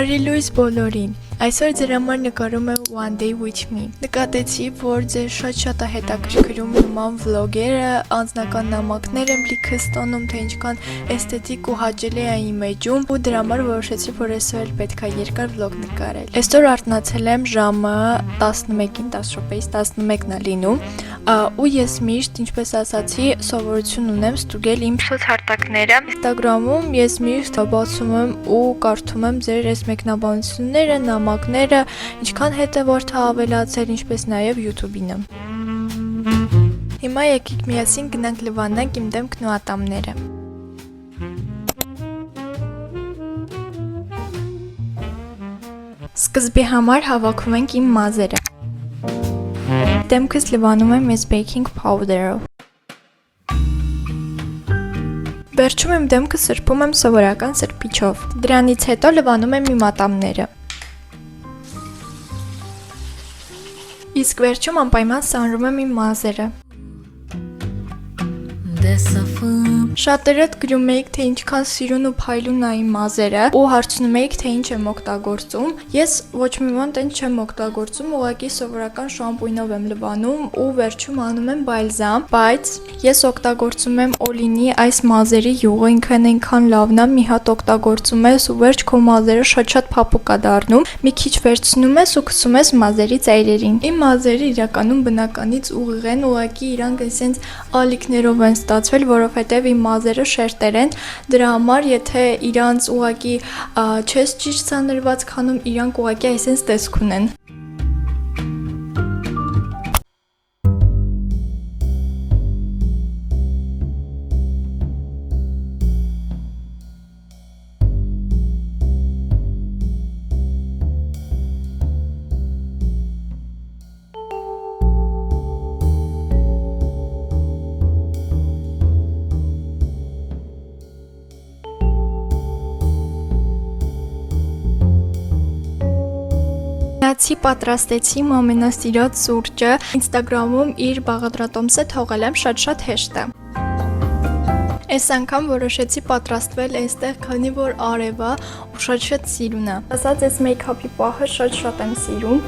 Բարի լույս բոլորին, այսօր ձեր համար նկարում եմ One Day With Me։ Նկատեցի, որ ձեր շատ է հետաքրքրում նման վլոգերը, անձնական նամակներ եմ լիքը ստանում, թե ինչքան էսթետիկ ու հաճելի է իմեջում, ու դրա համար որոշեցի, որ այսօր պետք է երկար վլոգ նկարել։ Այսօր արթնացել եմ ժամը 11-ին, 10 րոպեից 11-ն է լինում, ու ես միշտ, ինչպես ասացի, սովորություն ունեմ ստուգել իմ սոցհարտակները։ Instagram-ում ես միշտ բացում եմ ու կարդում եմ ձեր այս մեկնաբանությունները, նամակները, ինչքան հետևորդ է ավելացել, ինչպես նաև YouTube-ինը։ Հիմա եկեք միասին գնանք լվանանք իմ դեմքն ու ատամները։ Սկզբի համար հավաքում ենք իմ մազերը։ Դեմքս լվանում եմ ես baking powder-ով։ Վերջում իմ դեմքը սրբում եմ սովորական սրբիչով։ Դրանից հետո լվանում եմ իմ ատամները։ Իսկ վերջում անպայման սանրում եմ իմ մազերը։ Շատերդ գրում էիք, թե ինչքան սիրուն ու փայլուն է իմ մազերը ու հարցնում էիք, թե ինչ եմ օգտագործում։ Ես ոչ մի բան տենց չեմ օգտագործում, ուղղակի սովորական շամպույնով եմ լվանում ու վերջում անում եմ բալզամ, բայց ես օգտագործում եմ Olin-ի այս մազերի յուղը, ինքն այնքան լավն է, մի հատ օգտագործում ես ու վերջ քո մազերը շատ փափուկ է դառնում, մի քիչ վերցնում ես ու քսում ես մազերի ծայրերին։ Իմ մազերը իրականում բնականից ուղիղ են, ուղղակի իրանք այսենց ալիքներով են ստացվել, որովհետև իմ մազերը շերտեր են, դրա համար եթե իրանց ուղակի չես ճիշտ սանրված քանում, իրանք ուղակի այսպես տեսք ունեն։ Պատրաստեցի իմ ամենասիրած սուրճը, Instagram-ում իր բաղադրատոմսը թողել եմ, շատ հեշտ է։ Այս անգամ որոշեցի պատրաստվել այստեղ, քանի որ արև է ու շատ սիրուն է։ Ասած այս մեյքափի պահը շատ եմ սիրում։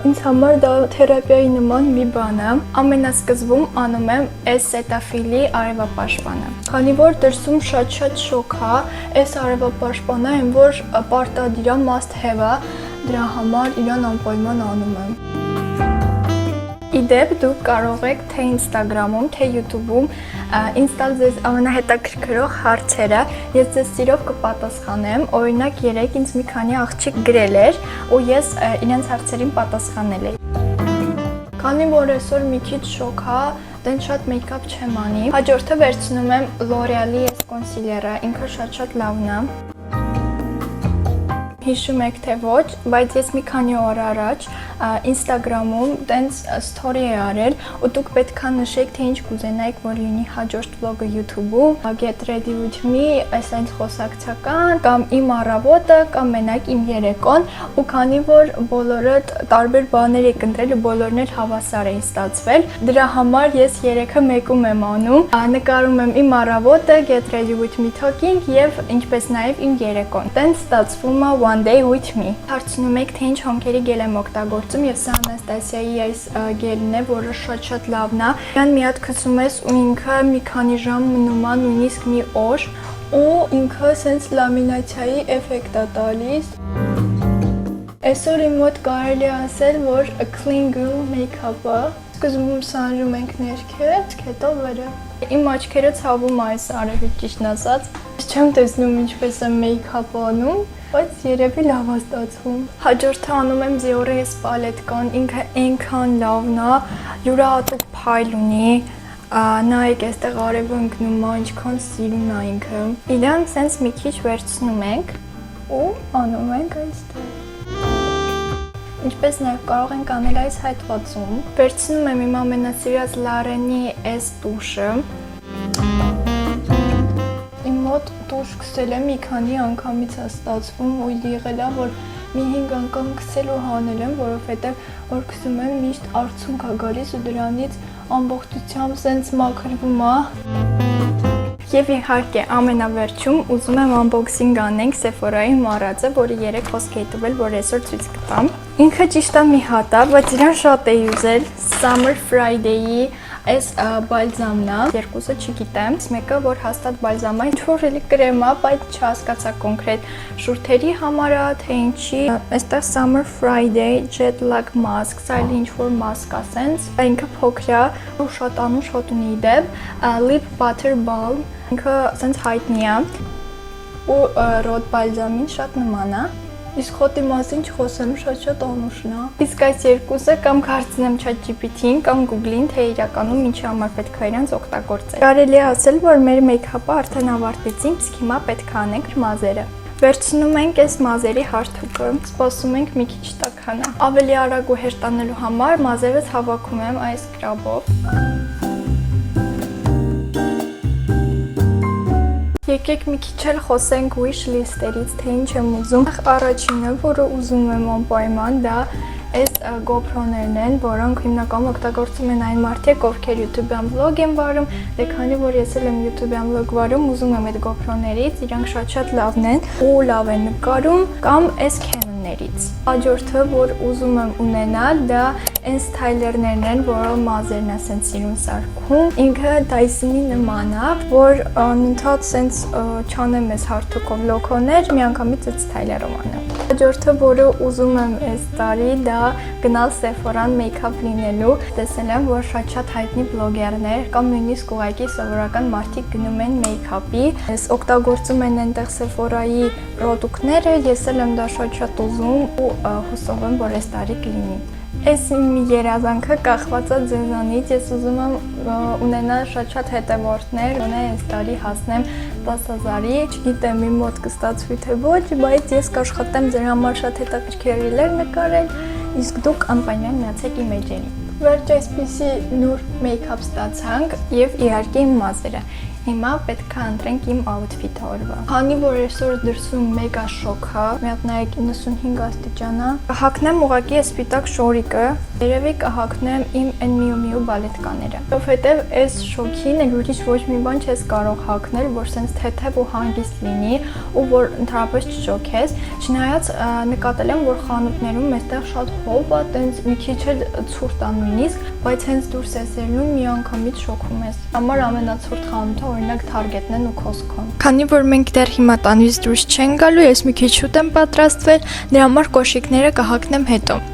Ինձ համար դա թերապիայի նման մի բան է։ Ամենասկզբում անում եմ այս Cetaphil-ի արևապաշտպանը։ Քանի որ դրսում շատ շոգ է, այս արևապաշտպանը այն որ պարտադիր է, must have է, դրա համար իրան անպայման անում եմ։ Իդեպ դուք կարող եք թե Instagram-ում, թե YouTube-ում ինձ տալ ձեզ ամենահետաքրքրող հարցերը, ես ձեզ սիրով կպատասխանեմ, օրինակ երեկ ինձ մի քանի աղջիկ գրել էր ու ես իրենց հարցերին պատասխանել էի։ Քանի որ այսօր մի քիչ շոգ է, դեն շատ մեյքափ չեմ անի։ Հաջորդը վերցնում եմ L'Oreal-ի այս կոնսիլերը, ինքը շատ լավն է։ Հիշում եք թե ոչ, բայց ես մի քանի օր առաջ Instagram-ում տենց story է արել ու դուք պետքա նշեք, թե ինչ կուզենայիք, որ լինի հաջորդ վլոգը YouTube-ում, Get Ready With Me, այսպես խոսակցական, կամ իմ առավոտը, կամ մենակ իմ երեկոն, ու քանի որ բոլորը տարբեր բաներ եք ընտրել ու բոլորն էլ հավասար էին ստացվել, դրա համար ես երեքը մեկում եմ անում, նկարում եմ իմ առավոտը, Get Ready With Me Talking եւ ինչպես նաեւ իմ երեկոն։ Տենց ստացվում է One Day With Me։ Հարցնում եք, թե ինչ հոնքերի գել եմ օգտագործում, եւ սա Անաստասիայի այս գելն է, որը շատ լավն է։ Իրան մի հատ քսում ես ու ինքը մի քանի ժամ մնում է, նույնիսկ մի օր, ու ինքը սենց լամինացիայի էֆեկտ է տալիս։ Այսօր իմ մոտ կարելի է ասել, որ clean girl make-up-ը սկզբում սանրում ենք ներքև, հետո վրա։ Իմ աչքերը ցավում է այս արևից, ճիշտն ասած։ Չեմ տեսնում ինչպես եմ մեյքափ անում, բայց երևի լավ է ստացվում։ Հաջորդը անում եմ Dior-ի այս պալետկան, ինքը այնքան լավն է, յուրահատուկ փայլ ունի, նայեք այստեղ արևը ընկնում է, ինչքան սիրուն է ինքը։ Իրան սենց մի քիչ վերցնում ենք ու անում ենք այստեղ։ Ինչպես նաև կարող ենք անել այս հատվածում։ Վերցնում եմ իմ ամենասիրած Laren-ի այս տուշը։ Իմ մոտ տուշ քսել եմ մի քանի անգամից է ստացվում ու եղել է, որ մի 5 անգամ քսել ու հանել եմ, որովհետև որ քսում եմ միշտ արցունք է գալիս ու դրանից ամբողջությամբ սենց մաքրվում է։ Եվ իհարկե ամենավերջում ուզում եմ unboxing անենք Sephora-ի մառածը, որը 3 խոսք էի տվել, որ այսօր ցույց կտամ։ Ինքը ճիշտ է մի հատ է, բայց իրան շատ էի ուզել Summer Friday-ի այս բալզամն է, երկուսը չգիտեմ, մեկը որ հաստատ բալզամ է, ինչ-որ էլի կրեմ է, բայց չհասկացա կոնկրետ շուրթերի համար է, թե ինչի։ Այստեղ Summer Friday Jet Lag Mask, սա էլի ինչ-որ մասկ է սենց, ինքը փոքր է, ու շատ անուն շատ ունի դեպ, Lip Butter Balm, ինքը սենց հայտնի է, ու Rod բալզամին շատ նման է։ Իսկ խոտի մասին չխոսեմ, շատ անուշն է։ Իսկ այս երկուսը կամ կարծեմ ChatGPT-ին կամ Google-ին, թե իրականում ինչի համար պետք է իրանց օգտագործել։ Կարելի է ասել, որ մեր մեյքափը արդեն ավարտեցինք, իսկ հիմա պետք է անենք մազերը։ Վերցնում ենք այս մազերի հարթուկը, սպասում ենք մի քիչ տաքանա։ Ավելի արագ ու հեշտ անելու համար մազերս հավաքում եմ այս կրաբով։ Եկեք մի քիչ էլ խոսենք wish list-երից, թե ինչ եմ ուզում։ Առաջինը, որը ուզում եմ անպայման, դա այս GoPro-ներն են, որոնք հիմնականում օգտագործում են այն մարդիկ, ովքեր YouTube-յան vlog են վարում, դե քանի որ ես էլ եմ YouTube-յան vlog վարում, ուզում եմ այդ GoPro-ներից, իրանք շատ լավն են ու լավ են նկարում, կամ այս Canon-ներից։ Հաջորդը, որ ուզում եմ ունենալ, դա այն սթայլերներն են, որոնք մազերն է սենց սիրուն սարքում։ Ինքը Dyson-ի նման է, որ անընդհատ սենց չանեմ ես հարթուկով լոքոներ, միանգամից այդ սթայլերով անեմ։ Հաջորդը, որը ուզում եմ այս տարի, դա գնալ Sephora-ն մեյքափ լինելու։ Տեսել եմ, որ շատ հայտնի բլոգերներ կամ նույնիսկ ուղղակի սովորական մարդիկ գնում են մեյքափի, օգտագործում են այնտեղ Sephora-ի պրոդուկտները, ես էլ եմ դա շատ ուզում ու հուսով եմ, որ այս տարի կլինի։ Այս իմ երազանքը կախված է ձեզանից, ես ուզում եմ ունենալ շատ հետևորդներ, այս տարի հասնեմ 10,000-ի, չգիտեմ իմ մոտ կստացվի թե ոչ, բայց ես կաշխատեմ ձեր համար շատ հետաքրքիր ռիլեր նկարել, իսկ դուք անպայման միացեք իմ էջերին։ Վերջ այսպիսի նուրբ մեյքափ ստացանք եւ իհարկե իմ մազերը։ Հիմա պետք է ընտրենք իմ outfit-ը օրվա։ Քանի որ այսօր դրսում մեգա շոկ է, մի հատ նայեք 95 աստիճան է։ Կհակնեմ ուղղակի այս սպիտակ շորիկը, երևի կհակնեմ իմ այն միու բալետկաները։ Որովհետև այս շոկին ուրիշ ոչ մի բան չես կարող հակնել, որ սենց թեթև ու հանգիստ լինի ու որ ընդհանրապես չշոքես։ Չնայած նկատել եմ, որ խանութներում այստեղ շատ հով է, տենց մի քիչ էլ ցուրտ է նույնիսկ, բայց հենց դուրս ես ելնում մի անգամից շոքում ես։ Համար ամենացուրտ խանութը օրինակ Target-ն են ու Costco-ն։ Քանի որ մենք դեռ հիմա տանից դուրս չենք գալու, ես մի քիչ շուտ եմ պատրաստվել, դրա համար կոշիկները կհակնեմ հետո։